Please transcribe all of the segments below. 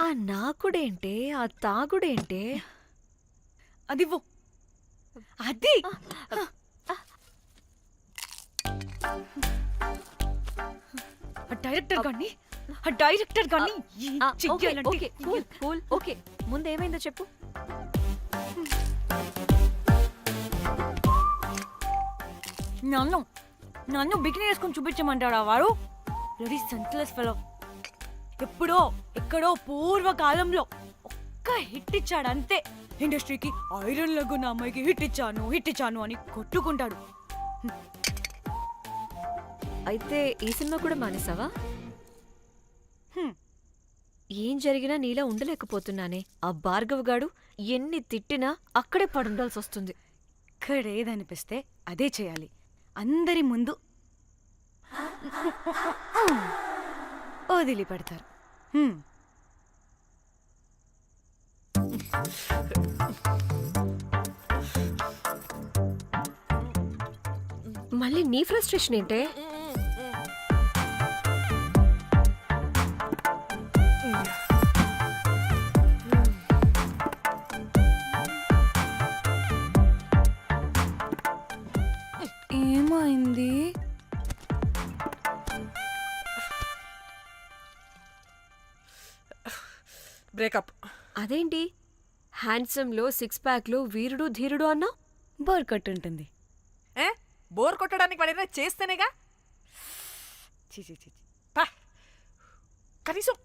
ఆ నాకుడేంటే ఆ తాగుడేంటే అదివ్వు. అది డైరెక్టర్ గాని ఓకే ముందు ఏమైందో చెప్పు. నన్ను బికినీ వేసుకొని చూపించమంటాడా వాడు? Ready senseless fellow. ఎప్పుడో ఎక్కడో పూర్వకాలంలో ఒక్క హిట్ ఇచ్చాడు అంతే. ఇండస్ట్రీకి ఐరన్ లెగ్ నా అమ్మాయికి హిట్ ఇచ్చాను అని కొట్టుకుంటాడు. అయితే ఈ సినిమా కూడా మానేసావా? ఏం జరిగినా నీలా ఉండలేకపోతున్నానే. ఆ భార్గవ్ గాడు ఎన్ని తిట్టినా అక్కడే పడుండాల్సి వస్తుంది. ఇక్కడేదనిపిస్తే అదే చేయాలి. అందరి ముందు వదిలిపెడతారు. మళ్ళీ నీ ఫ్రస్ట్రేషన్ ఏంటే? ఏమైంది? బ్రేకప్. అదేంటి హ్యాండ్సమ్ లో సిక్స్ ప్యాక్ లో వీరుడు ధీరుడు అన్నా? బోర్ కొట్టుంటుంది. బోర్ కొట్టడానికి వాడైనా చేస్తేనేగా. పా, కనీసం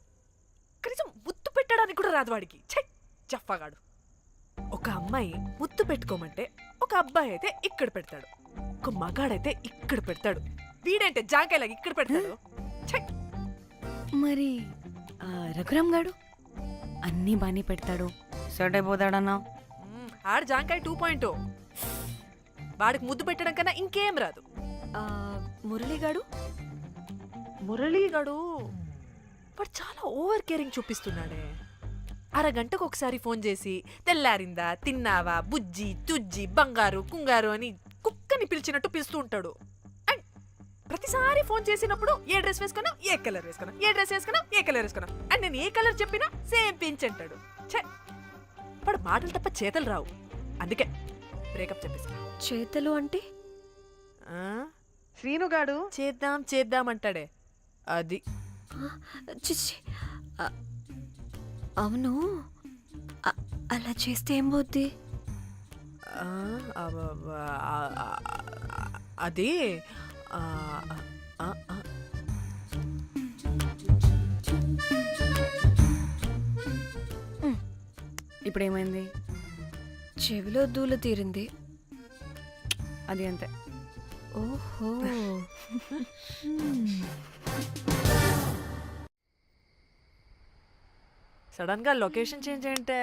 కనీసం ముద్దు పెట్టడానికి కూడా రాదు వాడికి. జఫాగాడు. ఒక అమ్మాయి ముద్దు పెట్టుకోమంటే ఒక అబ్బాయి అయితే ఇక్కడ పెడతాడు, ఒక మగాడైతే ఇక్కడ పెడతాడు. వీడంటే జాంకాయలాగా ఇక్కడ పెడతాడు. మరి రఘురామ్ గాడు అన్నీ బానే పెడతాడు, సెట్ అయిపోతాడన్నా. ఆడ జాంకాయ 2.0. వాడికి ముద్దు పెట్టడం కన్నా ఇంకేం రాదు. మురళీగాడు వాడు చాలా ఓవర్ కేరింగ్ చూపిస్తున్నాడే. అరగంటకు ఒకసారి ఫోన్ చేసి తెల్లారిందా, తిన్నావా, బుజ్జి తుజ్జి, బంగారు కుంగారు అని కుక్కని పిలిచినట్టు పిలుస్తూ ఉంటాడు. అండ్ ప్రతిసారి ఫోన్ చేసినప్పుడు ఏ డ్రెస్ వేసుకున్నా, ఏ కలర్ వేసుకున్నా, ఏ డ్రెస్ వేసుకున్నా, ఏ కలర్ వేసుకున్నా, అండ్ నేను ఏ కలర్ చెప్పినా సేమ్ పించ్ అంటాడు. వాడు మాటలు తప్ప చేతలు రావు. అందుకే బ్రేకప్ చెప్పేసి. చేతలు అంటే శ్రీనుగాడు చేద్దాం అంటాడే అది. చిచ్చి, అవును అలా చేస్తే ఏం పోద్ది? అది ఇప్పుడేమైంది? చెవిలో దూల తీరింది. అది అంతే. ఓహో. సడన్ గా లొకేషన్ చేంజ్ అంటే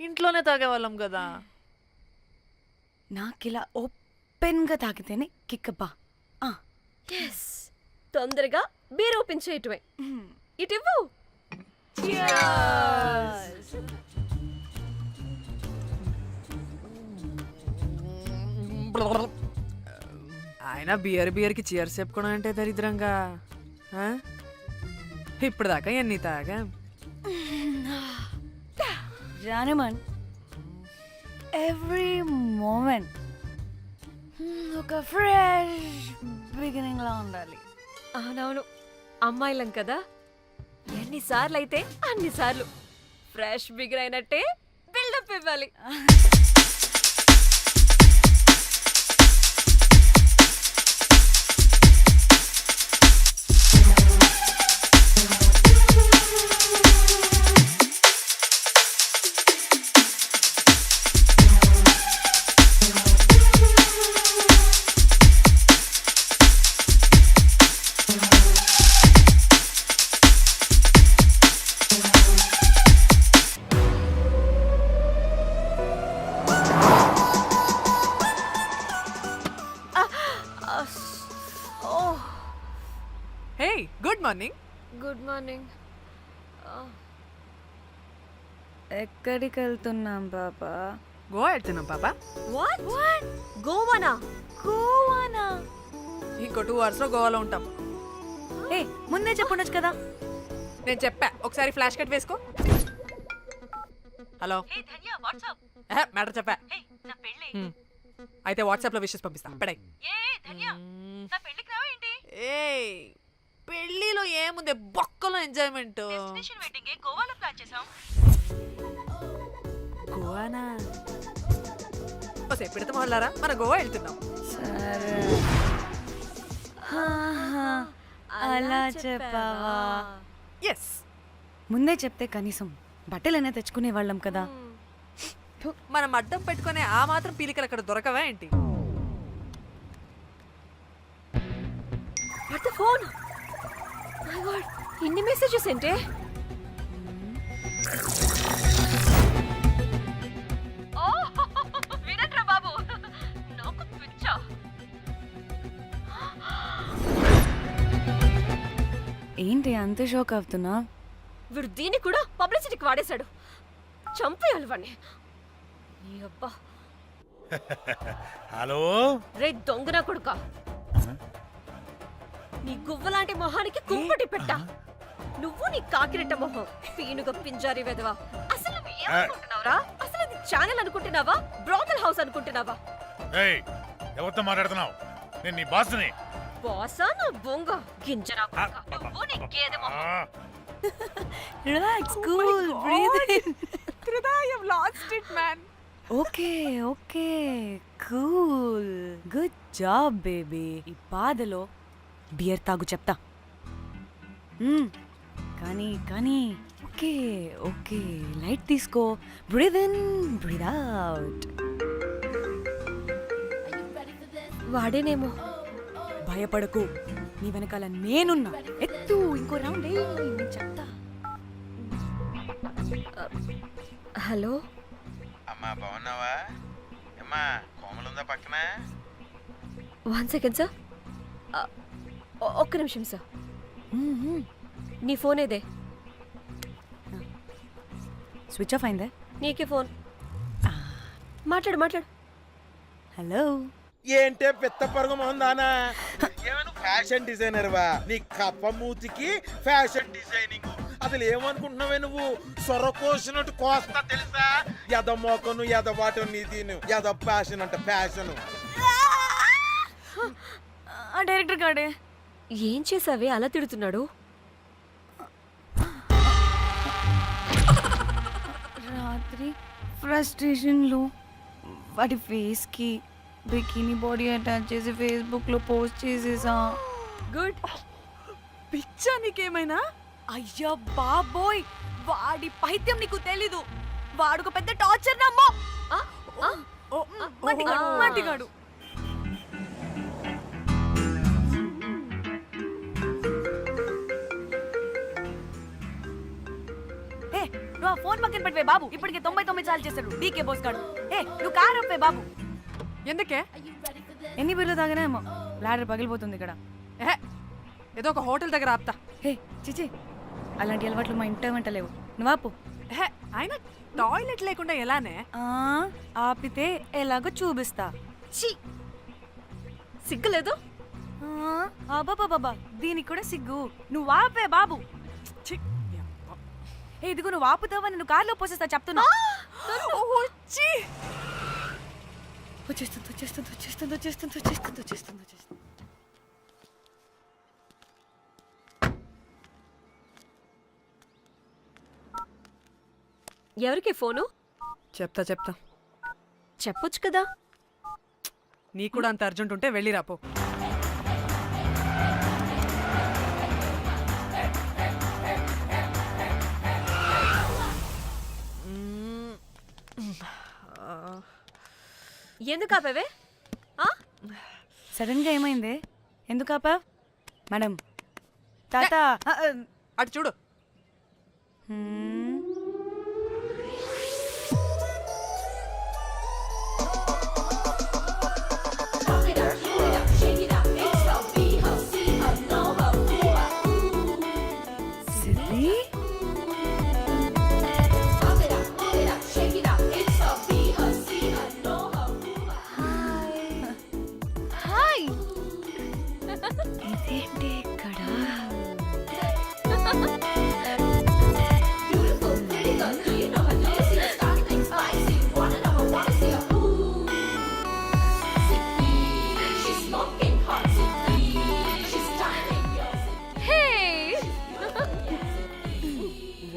ఇంట్లోనే తాగేవాళ్ళం కదా. నాకిలా ఓపెన్ గా తాగితేనే కిక్కబ్బా. తొందరగా బీర్ ఓపెన్ చేయటమే. ఇటివ్వు. ఆయన బియర్కి చీర్స్ చెప్పుకోవడం అంటే దరిద్రంగా. ఇప్పుడు దాకా ఎన్ని తాగా జానమన్. ఎవ్రీ మూమెంట్ ఒక ఫ్రెష్ బిగినింగ్ లా ఉండాలి. అవునవును, అమ్మాయిలం కదా, ఎన్నిసార్లు అయితే అన్నిసార్లు ఫ్రెష్ బిగిన్ అయినట్టే బిల్డప్ ఇవ్వాలి. Good morning. Good morning. ఎక్కడికి వెళ్తున్నాం పాపా? గోవా వెళ్తున్నాం పాపా. వాట్? గోవానా? గోవానా? ఇంకో 2 hours లో గోవాలో ఉంటాం. ఏ ముందే చెప్పుండొచ్చు కదా. నేను చెప్పా, ఒకసారి ఫ్లాష్ కట్ వేసుకో. హలో మ్యాటర్ చెప్పా. అయితే వాట్సాప్ లో విషెస్ పంపిస్తా. పడాయి. ఏ పెళ్లిలో ఏముంది, బొక్కలో ఎంజాయ్మెంట్. గోవానా? ఓసే పెడతాం వాళ్ళారా, మన గోవా వెళ్తున్నాం. సరే అలా చెప్పావా? ఎస్, ముందే చెప్తే కనీసం బట్టలైనా తెచ్చుకునే వాళ్ళం కదా. మనం అడ్డం పెట్టుకునే ఆ మాత్రం పీలికలు అక్కడ దొరకవా ఏంటి? What the phone? My God, ఇన్ని మెసేజెస్ ఏంటే? వినట్రా బాబు, నాకు పిచ్చా. ఏంటి అంత షోక్ అవుతున్నా? వీడు దీన్ని కూడా పబ్లిసిటీకి వాడేశాడు. చంపేయాలి వాడిని. నీ అబ్బా. హలో రే దొంగన కొడుకా, నీ గువ్వలాంటి మొహానికి కుంపటి పెట్ట. నువ్వు నీ కాకిరెట్ట మొహం, పీనుగ పింజారి వెదవా. అసలు నువ్వు ఏమనుకుంటున్నావురా? అసలు ఇది ఛానల్ అనుకుంటున్నావా, బ్రోకల్ హౌస్ అనుకుంటున్నావా? ఏయ్, ఎవరితో మాట్లాడుతున్నావు? నేను నీ బాస్ని. బాసా నా బొంగ గింజరా కొడుకా. నువ్వు నీ గేదె మొహం. Relax, cool, breathe in. I have lost it, man. Okay okay, cool, good job baby. ఈ బాధలో బియర్ తాగు చెప్తా. కానీ కానీ ఓకే ఓకే, లైట్ తీసుకో. Breathe in, breathe out. వాడేనేమో. భయపడకు, నీ వెనకాల నేనున్నా. ఎత్తు, ఇంకో రౌండ్ నేను చెప్తా. హలో అమ్మా, బాగున్నావా? అమ్మా, కోమలుందా పక్కన? 1 సెకండ్ సార్. ఒక్క నిమిషం సార్. నీ ఫోన్ ఏదే? స్విచ్ ఆఫ్ అయిందే. నీకే ఫోన్. మాట్లాడు మాట్లాడు. హలో, ఏంటే పెద్ద పరుగు మొహందానా? ఏమను ఫ్యాషన్ డిజైనర్ వా? నీ కప్ప మూతికి ఫ్యాషన్ డిజైనింగ్. అసలు ఏమనుకుంటున్నావే నువ్వు? సొర కోసినట్టు కోస్తా తెలుసా? ఎద మోకను, ఎద వాటను, నీ దీని ఎద ఫ్యాషన్ అంట ఫ్యాషన్. డైరెక్టర్ గాడే ఏం చేసావే అలా తిడుతున్నాడు? రాత్రి ఫ్రస్ట్రేషన్లో వాడి ఫేస్కి బికినీ బాడీ అటాచ్ చేసి ఫేస్బుక్లో పోస్ట్ చేసేసా. గుడ్. పిచ్చా నీకేమైనా? అయ్యా బాబోయ్, వాడి పైత్యం నీకు తెలీదు. వాడుక పెద్ద టార్చర్ నమ్మో. మట్టిగాడు. నువ్వు ఆ ఫోన్ పక్కన పెట్టవే బాబు. ఇప్పటికే 99 సార్లు చేశాడు డీకే బోస్ గాడు. నువ్వు కారు అప్పే బాబు. ఎందుకే? ఎన్ని బిర్లు తాగినాయేమో, లాడర్ పగిలిపోతుంది ఇక్కడ. ఏదో ఒక హోటల్ దగ్గర ఆపుతా. చిచి, అలాంటి అలవాట్లు మా ఇంట వెంట లేవు. నువ్వు ఆపు. ఆయన టాయిలెట్ లేకుండా ఎలానే? ఆపితే ఎలాగో చూపిస్తా. ఛీ, సిగ్గులేదు? బాబా, దీనికి కూడా సిగ్గు. నువ్వు ఆపే బాబు. ఇదిగో నువ్వు ఆపుతావా, నేను కార్లో పోసేస్తా చెప్తున్నా. వచ్చేస్తుంది. ఎవరికి ఫోను? చెప్తా చెప్పొచ్చు కదా. నీ కూడా అంత అర్జెంట్ ఉంటే వెళ్ళి రాపో. ఎందుకు ఆపేవే? సడన్ గా ఏమైంది? ఎందుకు ఆపా? మేడం, తాత అటు చూడు. ఇదేంటి ఇక్కడ?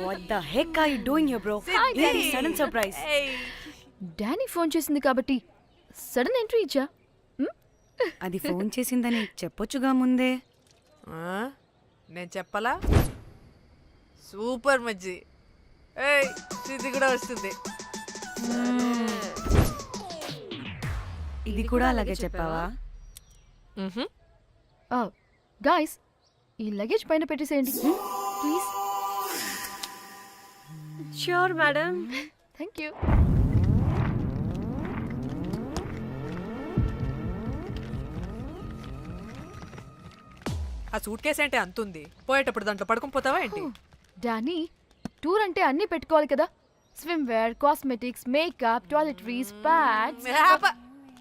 What the heck are you doing here bro? ఏంటి సడన్ సర్ప్రైజ్? డానీ ఫోన్ చేసింది కాబట్టి సడన్ ఎంట్రీ ఇచ్చా. అది ఫోన్ చేసిందని చెప్పొచ్చుగా ముందే. నేను చెప్పలా? సూపర్ మజ్జి. ఏయ్ ఇది కూడా వస్తుంది. ఇది కూడా అలాగే చెప్పావా? గాయ్స్ ఈ లగేజ్ పైన పెట్టేసేయండి please. Sure madam. Thank you. ఆ సూట్ కేసు అంటే అంతుంది, పోయేటప్పుడు దాంట్లో పడుకుని పోతావా ఏంటి? డానీ టూర్ అంటే అన్నీ పెట్టుకోవాలి కదా. Swim wear, cosmetics, makeup, toiletries, pads.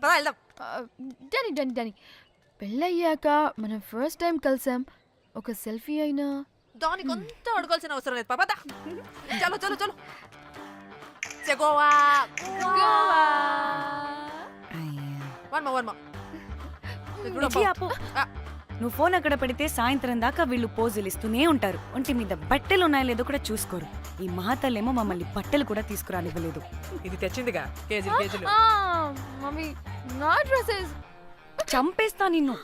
పద వెళ్దాం. డానీ డానీ డానీ పెళ్ళయ్యాక మనం ఫస్ట్ టైం కలిసాం. ఒక సెల్ఫీ అయినా. దానికి అంత అడగాల్సిన అవసరం లేదు పాపా. చలో చలో చలో. గోవా వర్మ ఇచ్చి ఆపు. నువ్వు ఫోన్ అక్కడ పెడితే సాయంత్రం దాకా వీళ్ళు పోజులు ఇస్తూనే ఉంటారు. ఒంటి మీద బట్టలు ఉన్నాయో లేదో కూడా చూసుకోరు. ఈ మహాతల్లేమో మమ్మల్ని బట్టలు కూడా తీసుకురానివ్వలేదు. ఇది తెచ్చిందిగా కేజీలు కేజీలు. మమ్మీ నా డ్రెస్సెస్. చంపేస్తా నిన్ను.